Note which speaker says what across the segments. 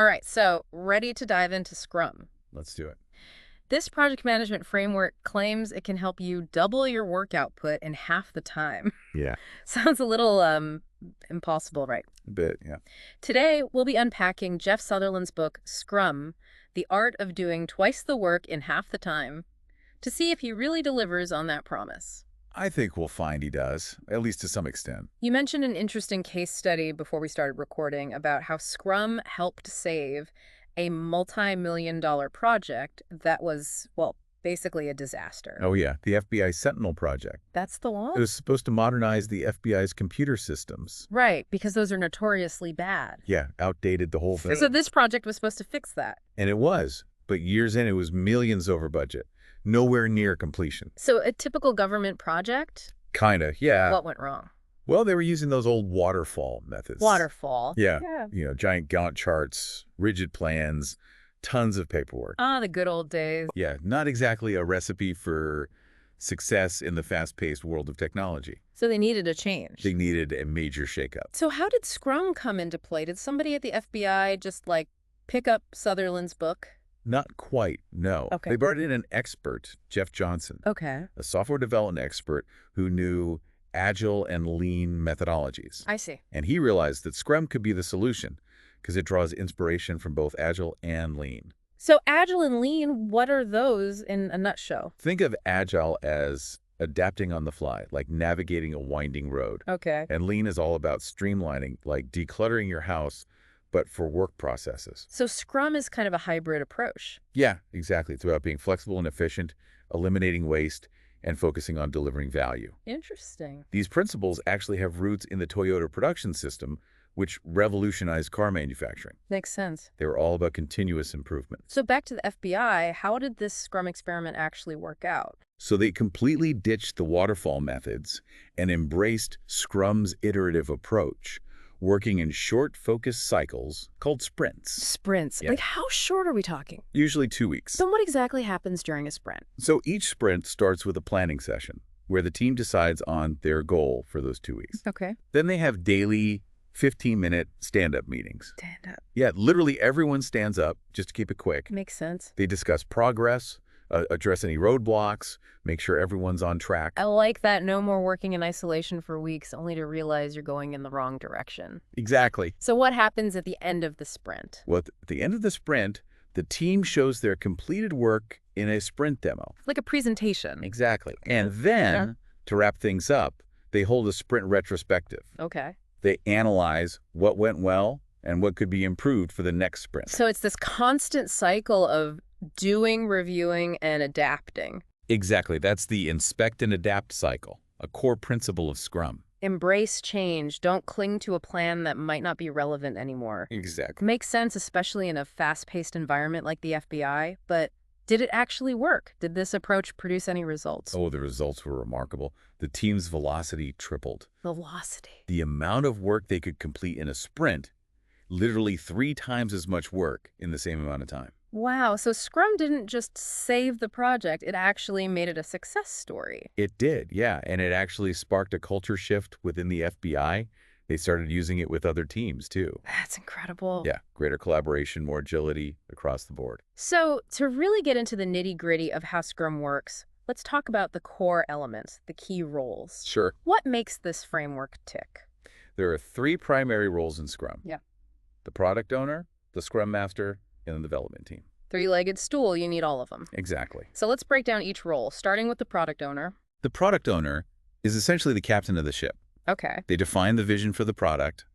Speaker 1: All right, so ready to dive into Scrum.
Speaker 2: Let's do it.
Speaker 1: This project management framework claims it can help you double your work output in half the time.
Speaker 2: Yeah,
Speaker 1: Sounds a little impossible, right?
Speaker 2: a bit, yeah.
Speaker 1: Today, we'll be unpacking Jeff Sutherland's book, Scrum, The Art of Doing Twice the Work in Half the Time, to see if he really delivers on that promise.
Speaker 2: I think we'll find he does, at least to some extent.
Speaker 1: You mentioned an interesting case study before we started recording about how Scrum helped save a multi-million-dollar project that was, well, basically a disaster.
Speaker 2: Oh yeah, the FBI Sentinel project.
Speaker 1: That's the
Speaker 2: It
Speaker 1: one?
Speaker 2: was supposed to modernize the FBI's computer systems.
Speaker 1: Right, because those are notoriously bad.
Speaker 2: Yeah, outdated the whole thing.
Speaker 1: So this project was supposed to fix that.
Speaker 2: And it was, but years in it was millions over budget. Nowhere near completion.
Speaker 1: So a typical government project?
Speaker 2: Kinda, yeah.
Speaker 1: What went wrong?
Speaker 2: Well, they were using those old waterfall methods.
Speaker 1: Waterfall.
Speaker 2: Yeah.
Speaker 1: Yeah.
Speaker 2: Giant Gantt charts, rigid plans, tons of paperwork.
Speaker 1: Ah, the good old days.
Speaker 2: Yeah, not exactly a recipe for success in the fast-paced world of technology.
Speaker 1: So they needed a change.
Speaker 2: They needed a major shakeup.
Speaker 1: So how did Scrum come into play? Did somebody at the FBI just, like, pick up Sutherland's book?
Speaker 2: Not quite, no.
Speaker 1: Okay.
Speaker 2: They brought in an expert, Jeff Johnson,
Speaker 1: Okay.
Speaker 2: a software development expert who knew Agile and Lean methodologies.
Speaker 1: I see.
Speaker 2: And he realized that Scrum could be the solution because it draws inspiration from both Agile and Lean.
Speaker 1: So Agile and Lean, what are those in a nutshell?
Speaker 2: Think of Agile as adapting on the fly, like navigating a winding road.
Speaker 1: Okay.
Speaker 2: And Lean is all about streamlining, like decluttering your house, but for work processes.
Speaker 1: So Scrum is kind of a hybrid approach.
Speaker 2: Yeah, exactly. It's about being flexible and efficient, eliminating waste, and focusing on delivering value.
Speaker 1: Interesting.
Speaker 2: These principles actually have roots in the Toyota production system, which revolutionized car manufacturing.
Speaker 1: Makes sense.
Speaker 2: They were all about continuous improvement.
Speaker 1: So back to the FBI, how did this Scrum experiment actually work out?
Speaker 2: So they completely ditched the waterfall methods and embraced Scrum's iterative approach, working in short, focused cycles called sprints.
Speaker 1: Sprints.
Speaker 2: Yeah.
Speaker 1: Like, how short are we talking?
Speaker 2: Usually 2 weeks.
Speaker 1: So what exactly happens during a sprint?
Speaker 2: So each sprint starts with a planning session where the team decides on their goal for those 2 weeks.
Speaker 1: Okay.
Speaker 2: Then they have daily 15-minute stand-up meetings.
Speaker 1: Stand up.
Speaker 2: Yeah, literally everyone stands up, just to keep it quick.
Speaker 1: Makes sense.
Speaker 2: They discuss progress, address any roadblocks, make sure everyone's on track.
Speaker 1: I like that no more working in isolation for weeks only to realize you're going in the wrong direction.
Speaker 2: Exactly.
Speaker 1: So what happens at the end of the sprint?
Speaker 2: Well, at the end of the sprint, the team shows their completed work in a sprint demo.
Speaker 1: Like a presentation.
Speaker 2: Exactly. And then, to wrap things up, they hold a sprint retrospective.
Speaker 1: Okay.
Speaker 2: They analyze what went well and what could be improved for the next sprint.
Speaker 1: So it's this constant cycle of doing, reviewing, and adapting.
Speaker 2: Exactly. That's the inspect and adapt cycle, a core principle of Scrum.
Speaker 1: Embrace change. Don't cling to a plan that might not be relevant anymore.
Speaker 2: Exactly.
Speaker 1: Makes sense, especially in a fast-paced environment like the FBI, but did it actually work? Did this approach produce any results?
Speaker 2: Oh, the results were remarkable. The team's velocity tripled.
Speaker 1: Velocity.
Speaker 2: The amount of work they could complete in a sprint, literally 3 times as much work in the same amount of time.
Speaker 1: Wow, so Scrum didn't just save the project, it actually made it a success story.
Speaker 2: It did, yeah, and it actually sparked a culture shift within the FBI. They started using it with other teams, too.
Speaker 1: That's incredible.
Speaker 2: Yeah, greater collaboration, more agility across the board.
Speaker 1: So to really get into the nitty-gritty of how Scrum works, let's talk about the core elements, the key roles.
Speaker 2: Sure.
Speaker 1: What makes this framework tick?
Speaker 2: There are 3 primary roles in Scrum.
Speaker 1: Yeah.
Speaker 2: The product owner, the Scrum Master, and the development team.
Speaker 1: Three-legged stool, you need all of them.
Speaker 2: Exactly.
Speaker 1: So let's break down each role, starting with the product owner.
Speaker 2: The product owner is essentially the captain of the ship.
Speaker 1: Okay.
Speaker 2: They define the vision for the product,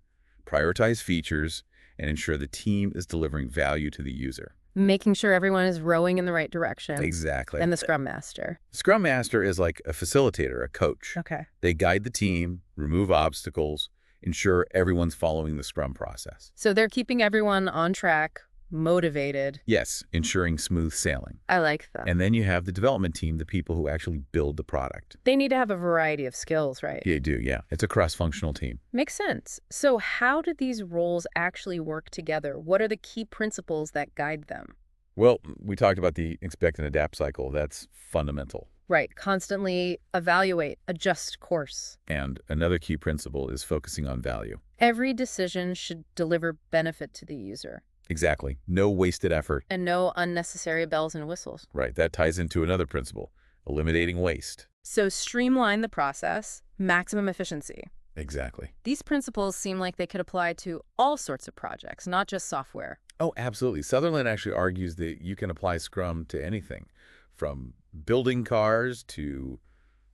Speaker 2: prioritize features, and ensure the team is delivering value to the user.
Speaker 1: Making sure everyone is rowing in the right direction.
Speaker 2: Exactly.
Speaker 1: And the Scrum Master.
Speaker 2: Scrum Master is like a facilitator, a coach.
Speaker 1: Okay.
Speaker 2: They guide the team, remove obstacles, ensure everyone's following the Scrum process.
Speaker 1: So they're keeping everyone on track, motivated.
Speaker 2: Yes, ensuring smooth sailing.
Speaker 1: I like that.
Speaker 2: And then you have the development team, the people who actually build the product.
Speaker 1: They need to have a variety of skills, right?
Speaker 2: They do, yeah. It's a cross-functional team.
Speaker 1: Makes sense. So how do these roles actually work together? What are the key principles that guide them?
Speaker 2: Well, we talked about the expect and adapt cycle. That's fundamental.
Speaker 1: Right. Constantly evaluate, adjust course.
Speaker 2: And another key principle is focusing on value.
Speaker 1: Every decision should deliver benefit to the user.
Speaker 2: Exactly. No wasted effort.
Speaker 1: And no unnecessary bells and whistles.
Speaker 2: Right. That ties into another principle, eliminating waste.
Speaker 1: So streamline the process, maximum efficiency.
Speaker 2: Exactly.
Speaker 1: These principles seem like they could apply to all sorts of projects, not just software.
Speaker 2: Oh, absolutely. Sutherland actually argues that you can apply Scrum to anything, from building cars to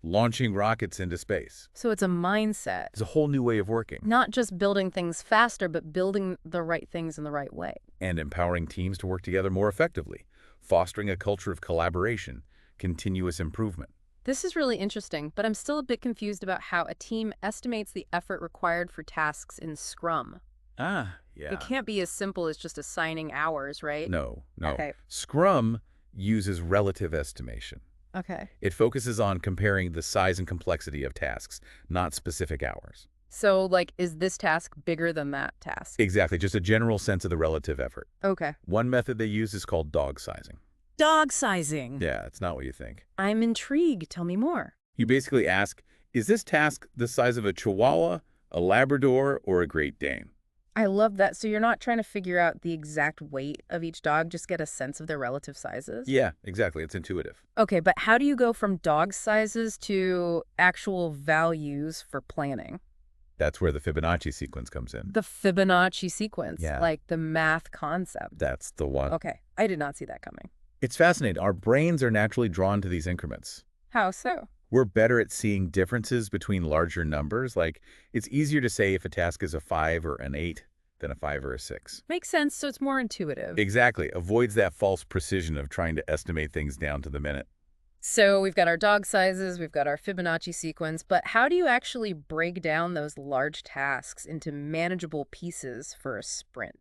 Speaker 2: launching rockets into space.
Speaker 1: So it's a mindset,
Speaker 2: It's a whole new way of working
Speaker 1: not just building things faster, but building the right things in the right way.
Speaker 2: and empowering teams to work together more effectively, fostering a culture of collaboration, continuous improvement.
Speaker 1: This is really interesting, but I'm still a bit confused about how a team estimates the effort required for tasks in Scrum.
Speaker 2: Yeah.
Speaker 1: It can't be as simple as just assigning hours, right?
Speaker 2: No, no.
Speaker 1: Okay.
Speaker 2: Scrum uses relative estimation.
Speaker 1: Okay.
Speaker 2: It focuses on comparing the size and complexity of tasks, not specific hours.
Speaker 1: So, like, is this task bigger than that task?
Speaker 2: Exactly, just a general sense of the relative effort.
Speaker 1: Okay.
Speaker 2: One method they use is called dog sizing.
Speaker 1: Dog sizing.
Speaker 2: Yeah, it's not what you think.
Speaker 1: I'm intrigued. Tell me more.
Speaker 2: You basically ask, is this task the size of a Chihuahua, a Labrador, or a Great Dane?
Speaker 1: I love that. So you're not trying to figure out the exact weight of each dog, just get a sense of their relative sizes?
Speaker 2: Yeah, exactly. It's intuitive.
Speaker 1: Okay, but how do you go from dog sizes to actual values for planning?
Speaker 2: That's where the Fibonacci sequence comes in.
Speaker 1: The Fibonacci sequence,
Speaker 2: Yeah.
Speaker 1: like the math concept.
Speaker 2: That's the one.
Speaker 1: Okay, I did not see that coming.
Speaker 2: It's fascinating. Our brains are naturally drawn to these increments.
Speaker 1: How so?
Speaker 2: We're better at seeing differences between larger numbers. Like, it's easier to say if a task is a 5 or an 8 than a 5 or a 6.
Speaker 1: Makes sense, so it's more intuitive.
Speaker 2: Exactly. Avoids that false precision of trying to estimate things down to the minute.
Speaker 1: So we've got our dog sizes, we've got our Fibonacci sequence, but how do you actually break down those large tasks into manageable pieces for a sprint?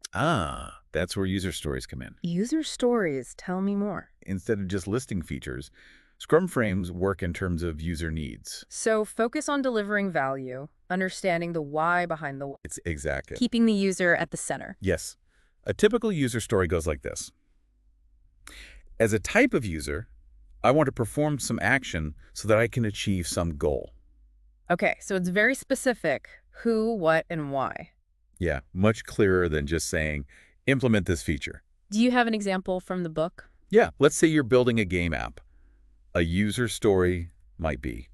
Speaker 2: That's where user stories come in.
Speaker 1: User stories, tell me more.
Speaker 2: Instead of just listing features, Scrum frames work in terms of user needs.
Speaker 1: So focus on delivering value, understanding the why behind the
Speaker 2: It's exactly.
Speaker 1: keeping the user at the center.
Speaker 2: Yes. A typical user story goes like this. As a type of user, I want to perform some action so that I can achieve some goal.
Speaker 1: Okay, so it's very specific who, what, and why.
Speaker 2: Yeah, much clearer than just saying, implement this feature.
Speaker 1: Do you have an example from the book?
Speaker 2: Yeah, let's say you're building a game app. A user story might be,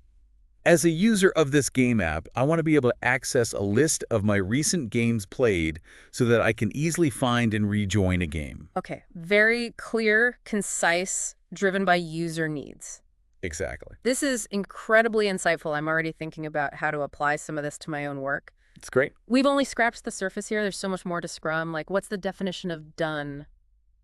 Speaker 2: as a user of this game app, I want to be able to access a list of my recent games played so that I can easily find and rejoin a game.
Speaker 1: Okay, very clear, concise, driven by user needs.
Speaker 2: Exactly.
Speaker 1: This is incredibly insightful. I'm already thinking about how to apply some of this to my own work.
Speaker 2: It's great.
Speaker 1: We've only scratched the surface here. There's so much more to Scrum. Like, what's the definition of done?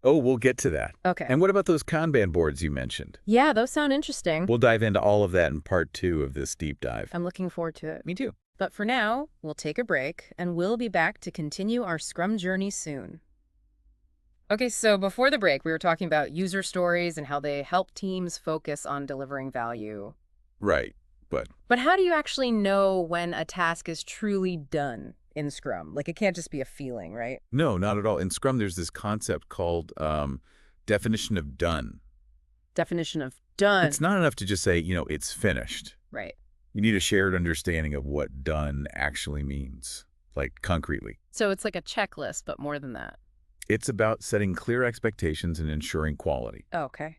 Speaker 2: Oh, we'll get to that.
Speaker 1: Okay.
Speaker 2: And what about those Kanban boards you mentioned?
Speaker 1: Yeah, those sound interesting.
Speaker 2: We'll dive into all of that in part 2 of this deep dive.
Speaker 1: I'm looking forward to it.
Speaker 2: Me too.
Speaker 1: But for now, we'll take a break, and we'll be back to continue our Scrum journey soon. Okay, so before the break, we were talking about user stories and how they help teams focus on delivering value.
Speaker 2: Right, but
Speaker 1: But how do you actually know when a task is truly done in Scrum? Like, it can't just be a feeling, right?
Speaker 2: no, not at all. In Scrum, there's this concept called definition of done.
Speaker 1: Definition of done.
Speaker 2: It's not enough to just say, it's finished.
Speaker 1: Right.
Speaker 2: You need a shared understanding of what done actually means, like concretely.
Speaker 1: So it's like a checklist, but more than that.
Speaker 2: It's about setting clear expectations and ensuring quality.
Speaker 1: Oh, okay.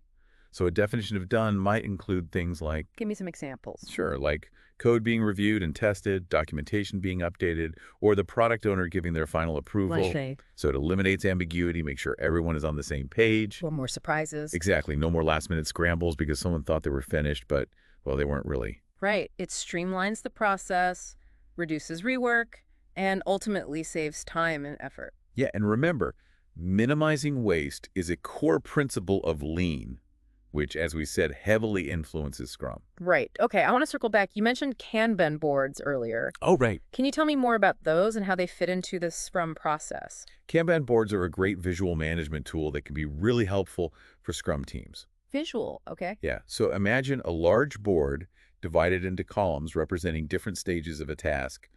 Speaker 2: So a definition of done might include things like,
Speaker 1: Give me some examples.
Speaker 2: sure, like code being reviewed and tested, documentation being updated, or the product owner giving their final approval. So it eliminates ambiguity, makes sure everyone is on the same page.
Speaker 1: Well, more surprises.
Speaker 2: Exactly. No more last-minute scrambles because someone thought they were finished, but, well, they weren't really.
Speaker 1: Right. It streamlines the process, reduces rework, and ultimately saves time and effort.
Speaker 2: Yeah, and remember, minimizing waste is a core principle of lean, which, as we said, heavily influences Scrum.
Speaker 1: Right. Okay, I want to circle back. You mentioned Kanban boards earlier.
Speaker 2: Oh, right.
Speaker 1: Can you tell me more about those and how they fit into the Scrum process?
Speaker 2: Kanban boards are a great visual management tool that can be really helpful for Scrum teams.
Speaker 1: Visual, okay.
Speaker 2: Yeah, so imagine a large board divided into columns representing different stages of a task.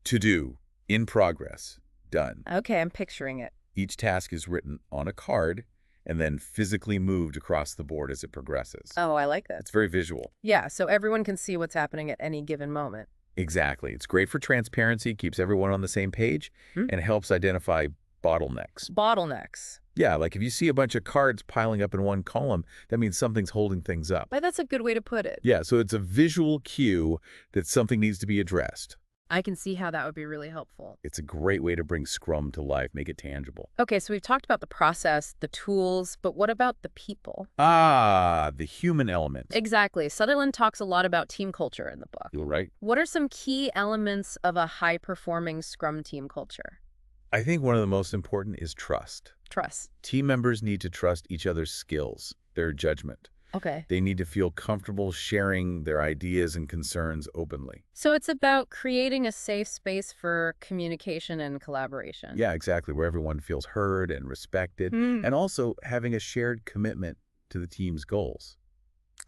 Speaker 2: To do, in progress, done.
Speaker 1: Okay, I'm picturing it.
Speaker 2: Each task is written on a card and then physically moved across the board as it progresses.
Speaker 1: Oh, I like that.
Speaker 2: It's very visual.
Speaker 1: Yeah, so everyone can see what's happening at any given moment.
Speaker 2: Exactly. It's great for transparency, keeps everyone on the same page,
Speaker 1: Hmm.
Speaker 2: and helps identify bottlenecks.
Speaker 1: Bottlenecks.
Speaker 2: Yeah, like if you see a bunch of cards piling up in one column, that means something's holding things up.
Speaker 1: But that's a good way to put it.
Speaker 2: Yeah, so it's a visual cue that something needs to be addressed.
Speaker 1: I can see how that would be really helpful.
Speaker 2: It's a great way to bring Scrum to life, make it tangible.
Speaker 1: Okay, so we've talked about the process, the tools, but what about the people?
Speaker 2: Ah, the human element.
Speaker 1: Exactly. Sutherland talks a lot about team culture in the book.
Speaker 2: You're right.
Speaker 1: What are some key elements of a high-performing Scrum team culture?
Speaker 2: I think one of the most important is trust.
Speaker 1: Trust.
Speaker 2: Team members need to trust each other's skills, their judgment.
Speaker 1: Okay.
Speaker 2: They need to feel comfortable sharing their ideas and concerns openly.
Speaker 1: So it's about creating a safe space for communication and collaboration.
Speaker 2: Yeah, exactly, where everyone feels heard and respected,
Speaker 1: Mm.
Speaker 2: and also having a shared commitment to the team's goals.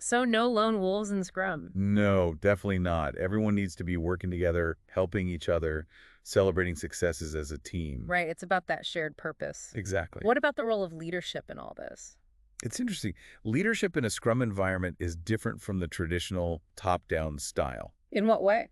Speaker 1: So no lone wolves in Scrum.
Speaker 2: No, definitely not. Everyone needs to be working together, helping each other, celebrating successes as a team.
Speaker 1: Right, it's about that shared purpose.
Speaker 2: Exactly.
Speaker 1: What about the role of leadership in all this?
Speaker 2: It's interesting. Leadership in a Scrum environment is different from the traditional top-down style.
Speaker 1: In what way?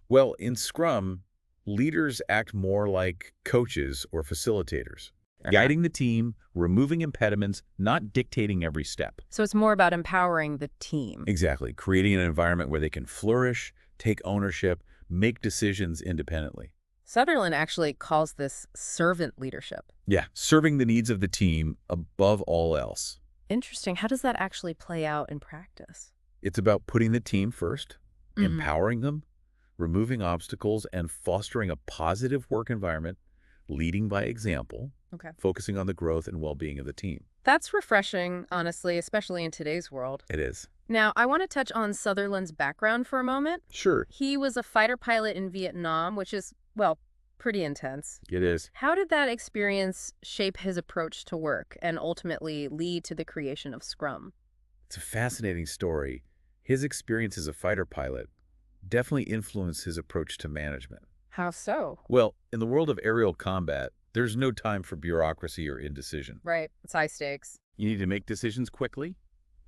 Speaker 2: Well, in Scrum, leaders act more like coaches or facilitators, guiding the team, removing impediments, not dictating every step.
Speaker 1: So it's more about empowering the team.
Speaker 2: Exactly. Creating an environment where they can flourish, take ownership, make decisions independently.
Speaker 1: Sutherland actually calls this servant leadership.
Speaker 2: Yeah, serving the needs of the team above all else.
Speaker 1: Interesting. How does that actually play out in practice?
Speaker 2: It's about putting the team first,
Speaker 1: Mhm.
Speaker 2: empowering them, removing obstacles, and fostering a positive work environment, leading by example,
Speaker 1: Okay.
Speaker 2: focusing on the growth and well-being of the team.
Speaker 1: That's refreshing, honestly, especially in today's world.
Speaker 2: It is.
Speaker 1: Now, I want to touch on Sutherland's background for a moment.
Speaker 2: Sure.
Speaker 1: He was a fighter pilot in Vietnam, which is, well, pretty intense.
Speaker 2: It is.
Speaker 1: How did that experience shape his approach to work and ultimately lead to the creation of Scrum?
Speaker 2: It's a fascinating story. His experience as a fighter pilot definitely influenced his approach to management.
Speaker 1: How so?
Speaker 2: Well, in the world of aerial combat, there's no time for bureaucracy or indecision.
Speaker 1: Right, it's high stakes.
Speaker 2: You need to make decisions quickly,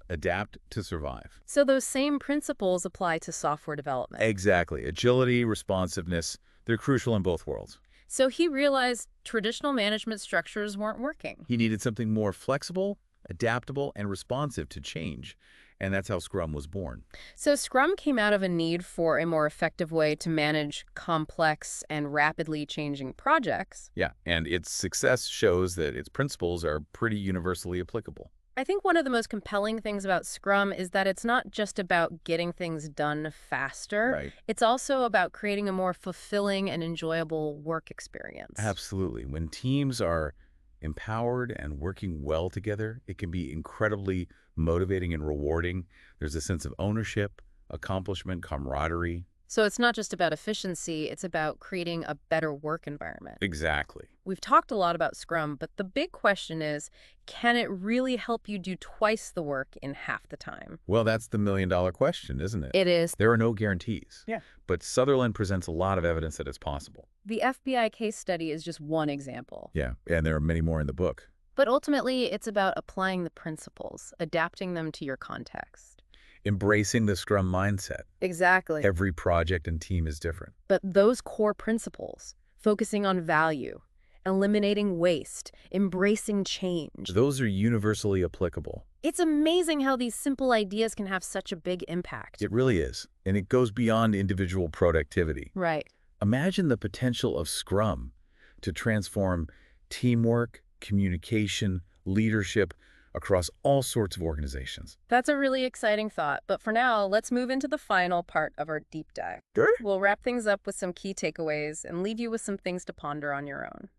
Speaker 2: adapt to survive.
Speaker 1: So those same principles apply to software development.
Speaker 2: Exactly. Agility, responsiveness, they're crucial in both worlds.
Speaker 1: So he realized traditional management structures weren't working.
Speaker 2: He needed something more flexible, adaptable, and responsive to change. And that's how Scrum was born.
Speaker 1: So Scrum came out of a need for a more effective way to manage complex and rapidly changing projects.
Speaker 2: Yeah, and its success shows that its principles are pretty universally applicable.
Speaker 1: I think one of the most compelling things about Scrum is that it's not just about getting things done faster.
Speaker 2: Right.
Speaker 1: It's also about creating a more fulfilling and enjoyable work experience.
Speaker 2: Absolutely. When teams are empowered and working well together, it can be incredibly motivating and rewarding. There's a sense of ownership, accomplishment, camaraderie.
Speaker 1: So it's not just about efficiency, it's about creating a better work environment.
Speaker 2: Exactly.
Speaker 1: We've talked a lot about Scrum, but the big question is, can it really help you do twice the work in half the time?
Speaker 2: Well, that's the million-dollar question, isn't it?
Speaker 1: It is.
Speaker 2: There are no guarantees.
Speaker 1: Yeah.
Speaker 2: But Sutherland presents a lot of evidence that it's possible.
Speaker 1: The FBI case study is just one example.
Speaker 2: Yeah, and there are many more in the book.
Speaker 1: But ultimately, it's about applying the principles, adapting them to your context.
Speaker 2: Embracing the Scrum mindset.
Speaker 1: Exactly.
Speaker 2: Every project and team is different.
Speaker 1: But those core principles, focusing on value, eliminating waste, embracing change.
Speaker 2: Those are universally applicable.
Speaker 1: It's amazing how these simple ideas can have such a big impact.
Speaker 2: It really is. And it goes beyond individual productivity.
Speaker 1: Right.
Speaker 2: Imagine the potential of Scrum to transform teamwork, communication, leadership across all sorts of organizations.
Speaker 1: That's a really exciting thought. But for now, let's move into the final part of our deep dive.
Speaker 2: Sure.
Speaker 1: We'll wrap things up with some key takeaways and leave you with some things to ponder on your own.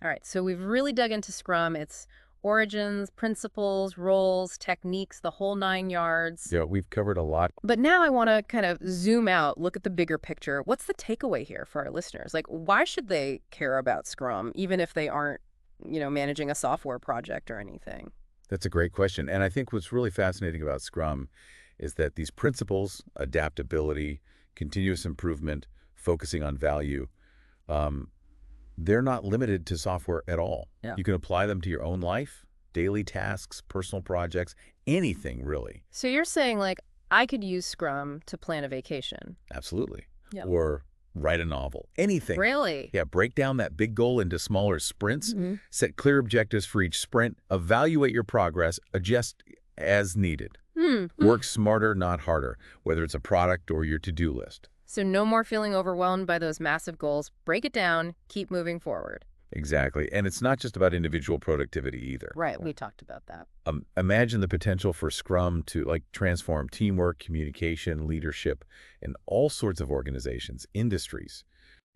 Speaker 1: All right, so we've really dug into Scrum, its origins, principles, roles, techniques, the whole 9 yards.
Speaker 2: Yeah, we've covered a lot.
Speaker 1: But now I want to kind of zoom out, look at the bigger picture. What's the takeaway here for our listeners? Like, why should they care about Scrum, even if they aren't, managing a software project or anything?
Speaker 2: That's a great question. And I think what's really fascinating about Scrum is that these principles, adaptability, continuous improvement, focusing on value, they're not limited to software at all.
Speaker 1: Yeah.
Speaker 2: You can apply them to your own life, daily tasks, personal projects, anything really.
Speaker 1: So you're saying, like, I could use Scrum to plan a vacation.
Speaker 2: Absolutely.
Speaker 1: Yeah.
Speaker 2: Or Write a novel. Anything.
Speaker 1: Really?
Speaker 2: Yeah, break down that big goal into smaller sprints,
Speaker 1: Hmm.
Speaker 2: set clear objectives for each sprint, evaluate your progress, adjust as needed.
Speaker 1: Hmm.
Speaker 2: Work smarter, not harder, whether it's a product or your to-do list.
Speaker 1: So no more feeling overwhelmed by those massive goals. Break it down, keep moving forward.
Speaker 2: Exactly. And it's not just about individual productivity either.
Speaker 1: Right, we talked about that.
Speaker 2: Imagine the potential for Scrum to transform teamwork, communication, leadership, in all sorts of organizations, industries.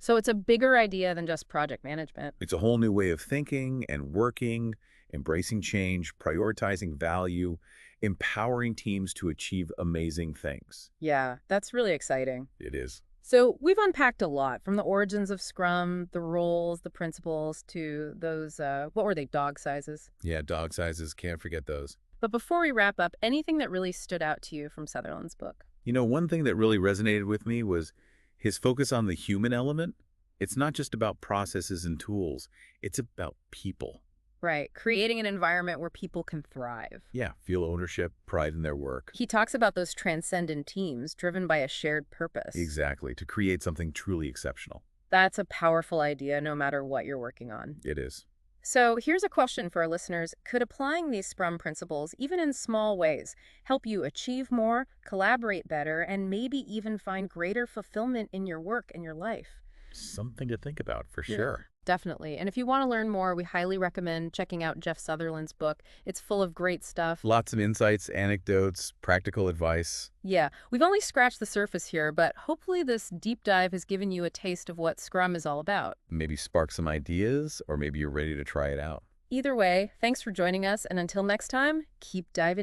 Speaker 1: So it's a bigger idea than just project management.
Speaker 2: It's a whole new way of thinking and working, embracing change, prioritizing value, empowering teams to achieve amazing things.
Speaker 1: Yeah, that's really exciting.
Speaker 2: It is.
Speaker 1: So we've unpacked a lot, from the origins of Scrum, the roles, the principles, to those, what were they, dog sizes?
Speaker 2: Yeah, dog sizes, can't forget those.
Speaker 1: But before we wrap up, anything that really stood out to you from Sutherland's book?
Speaker 2: One thing that really resonated with me was his focus on the human element. It's not just about processes and tools, it's about people.
Speaker 1: Right, creating an environment where people can thrive.
Speaker 2: Yeah, feel ownership, pride in their work.
Speaker 1: He talks about those transcendent teams driven by a shared purpose.
Speaker 2: Exactly, to create something truly exceptional.
Speaker 1: That's a powerful idea, no matter what you're working on.
Speaker 2: It is.
Speaker 1: So here's a question for our listeners. Could applying these Scrum principles, even in small ways, help you achieve more, collaborate better, and maybe even find greater fulfillment in your work and your life?
Speaker 2: Something to think about for
Speaker 1: Yeah,
Speaker 2: sure.
Speaker 1: definitely. And if you want to learn more, we highly recommend checking out Jeff Sutherland's book. It's full of great stuff.
Speaker 2: Lots of insights, anecdotes, practical advice.
Speaker 1: Yeah, we've only scratched the surface here, but hopefully this deep dive has given you a taste of what Scrum is all about.
Speaker 2: Maybe spark some ideas, or maybe you're ready to try it out.
Speaker 1: Either way, thanks for joining us, and until next time, keep diving